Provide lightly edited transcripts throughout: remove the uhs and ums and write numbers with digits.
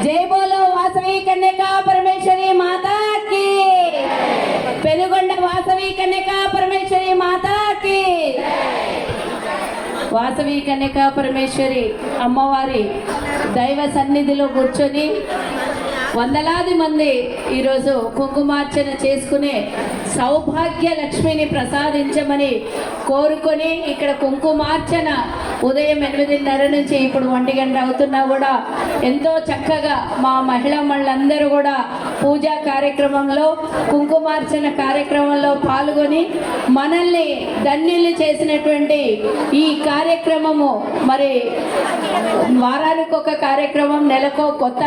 జై బోలో వాసవి కన్యకా పరమేశ్వరి మాతాకి, పెనుగొండ వాసవి కన్యకా పరమేశ్వరి మాతాకి. వాసవి కన్యకా పరమేశ్వరి అమ్మవారి దైవ సన్నిధిలో కూర్చొని వందలాది మంది ఈరోజు కుంకుమార్చన చేసుకునే సౌభాగ్య లక్ష్మిని ప్రసాదించమని కోరుకొని ఇక్కడ కుంకుమార్చన ఉదయం 8:30 నుంచి ఇప్పుడు 1 గంట అవుతున్నా కూడా ఎంతో చక్కగా మా మహిళలందరూ కూడా పూజా కార్యక్రమంలో కుంకుమార్చన కార్యక్రమంలో పాల్గొని మనల్ని ధన్యులు చేసినటువంటి ఈ కార్యక్రమము మరి వారానికి ఒక కార్యక్రమం, నెలకో కొత్త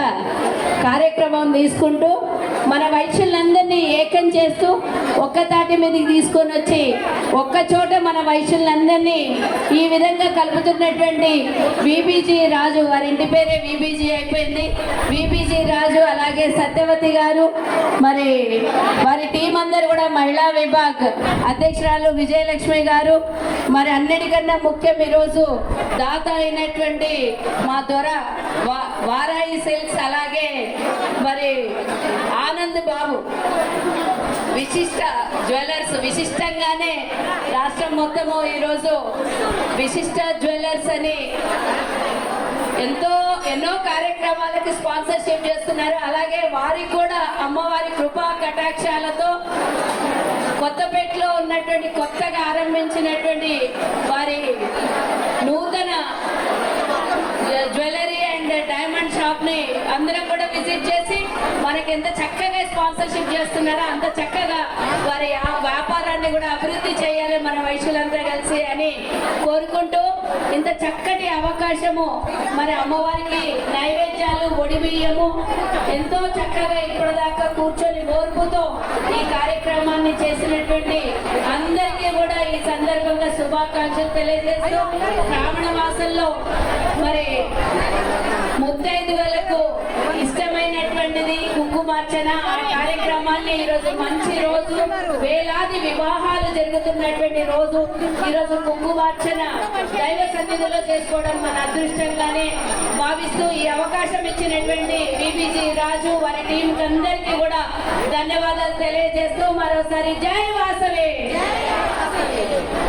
కార్యక్రమం తీసుకుంటూ మన వైశ్యులందరినీ ఏకం చేస్తూ ఒక్క తాటి మీదకి తీసుకొని వచ్చి ఒక్క చోట మన వైశ్యులందరినీ ఈ విధంగా కలుపుతున్నటువంటి విబిజి రాజు, వారి ఇంటి పేరే విబిజి అయిపోయింది, విబిజి రాజు, అలాగే సత్యవతి గారు, మరి వారి టీం అందరూ కూడా మహిళా విభాగ్ అధ్యక్షురాలు విజయలక్ష్మి గారు, మరి అన్నిటికన్నా ముఖ్యం ఈరోజు దాత అయినటువంటి మా దొర వారాయి సిల్క్స్, అలాగే మరి ఆనంద్ బాబు విశిష్ట జ్యువెలర్స్, విశిష్టంగానే రాష్ట్రం మొత్తము ఈరోజు విశిష్ట జ్యువెలర్స్ అని ఎన్నో కార్యక్రమాలకు స్పాన్సర్షిప్ చేస్తున్నారు. అలాగే వారికి కూడా అమ్మవారి కృపా కటాక్షాలతో కొత్తపేటలో ఉన్నటువంటి కొత్తగా ఆరంభించినటువంటి వారి నూతన జ్యువెలరీ అండ్ డైమండ్ షాప్ ని అందరం కూడా విజిట్ చేసి మనకి ఎంత చక్కగా స్పాన్సర్షిప్ చేస్తున్నారో అంత చక్కగా వారి ఆ వ్యాపారాన్ని కూడా అభివృద్ధి చేయాలి మన వైశ్యులంతా కలిసి అని కోరుకుంటూ, ఇంత చక్కటి అవకాశము మరి అమ్మవారికి నైవేద్యాలు, ఒడి బియ్యము ఎంతో చక్కగా ఇప్పటిదాకా కూర్చొని ఓర్పుతో ఈ కార్యక్రమాన్ని చేసినటువంటి అందరికీ కూడా ఈ సందర్భంగా శుభాకాంక్షలు తెలియజేస్తూ, శ్రావణ మాసంలో మరి ముత్తైదువులకు ఇష్టమైనటువంటిది కుంకుమార్చన. ఆ కార్యక్రమాన్ని ఈరోజు మంచి రోజు, వేలాది వివాహాలు జరుగుతున్నటువంటి రోజు, ఈరోజు కుంకుమార్చన దైవ సన్నిధిలో చేసుకోవడం మన అదృష్టంగానే భావిస్తూ ఈ అవకాశం ఇచ్చినటువంటి విబిజి రాజు, వారి టీం అందరికీ కూడా ధన్యవాదాలు తెలియజేస్తూ మరోసారి జై వాసవి.